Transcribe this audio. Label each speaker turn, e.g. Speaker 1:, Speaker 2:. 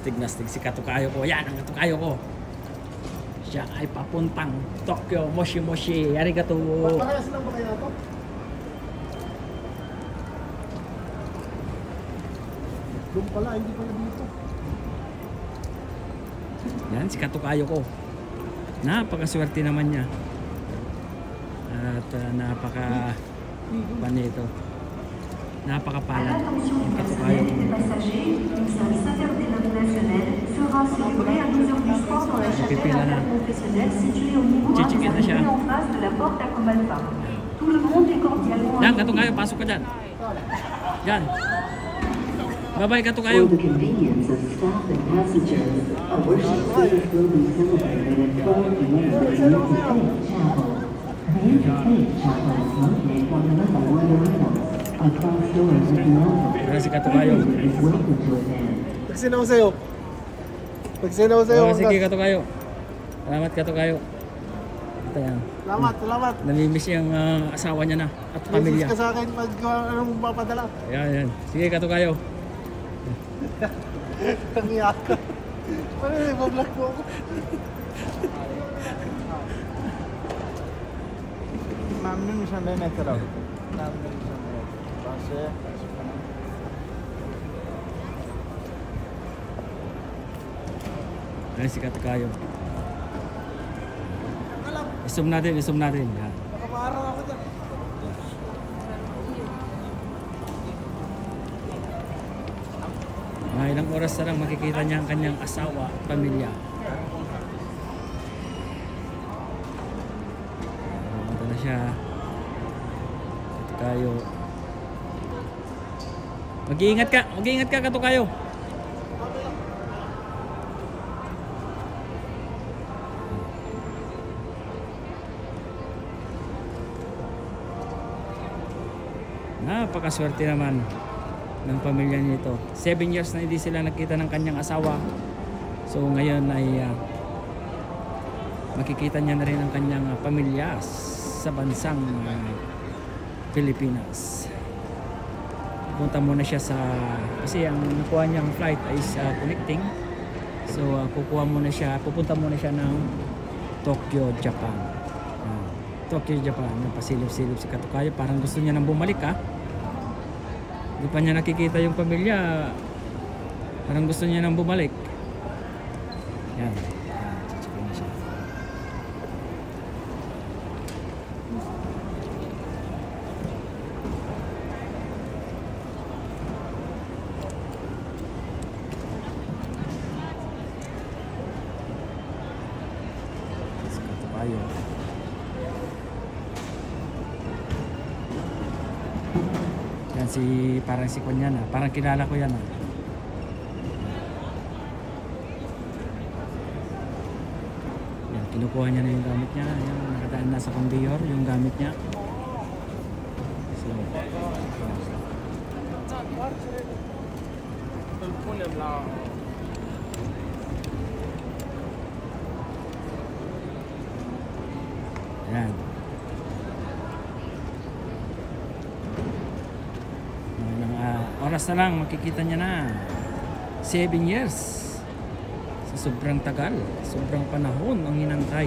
Speaker 1: astig na astig si katukayo ko. Yan ang katukayo ko. Siya ay papuntang Tokyo. Moshi moshi. Arigato.
Speaker 2: Parehas lang ba kayo ito? Doon pala, hindi pala dito.
Speaker 1: Yan si katukayo ko. Napakaswerte naman niya. At napaka panito. Napakapalad yung katukayo ko. Pipila na. Chichikin na siya. Yan, katukayo, pasok ka dyan. Yan. Bye-bye, katukayo.
Speaker 3: For the convenience of staff and passengers, a worship service will be celebrated at 12 p.m. in the Faith Chapel. The Interfaith Chapel is located on the level 1 arrivals. Across doors at the level.
Speaker 1: Si katukayo.
Speaker 3: Is welcome to attend.
Speaker 2: Pagsinaw sa'yo. Pagsinaw sa'yo.
Speaker 1: Sige, katukayo. Salamat, katukayo. Ito yan.
Speaker 2: Salamat, salamat.
Speaker 1: Namimiss yung asawa niya na at pamilya.
Speaker 2: Message ka sa akin pag anong mapadala.
Speaker 1: Ayan, yan. Sige, katukayo.
Speaker 2: Tangiyak ka. Ano yung iba-vlog mo ako? Namin siya na yung raw. Namin siya na yun. Kasi,
Speaker 1: Ayan si katukayo. Isum natin, isum natin. Yan.
Speaker 2: nakaparang ako dyan.
Speaker 1: Mga ilang oras na lang makikita niya ang kanyang asawa at pamilya. Ito na siya. Katukayo. Mag-iingat ka katukayo. Napakaswerte naman ng pamilya nito. 7 years na hindi sila nakita ng kanyang asawa. So ngayon ay makikita niya na rin ang kanyang pamilya sa bansang Pilipinas. Punta muna siya sa, kasi ang nakuha niyang flight ay connecting. So pupunta muna siya ng Tokyo, Japan. Tokyo, Japan. Napasilip-silip si katukayo. Parang gusto niya nang bumalik Hindi pa niya nakikita yung pamilya. Parang gusto niya nang bumalik. Yan. Chichikin na siya. Si katukayo. Yan parang si Kunya na. Parang kilala ko yan Yan, kinukuha niya na yung gamit niya. Yan, nakadaan na sa conveyor yung gamit niya. So, yan. Oras na lang makikita niya na 7 years sa sobrang tagal, sobrang panahon ang hinantay.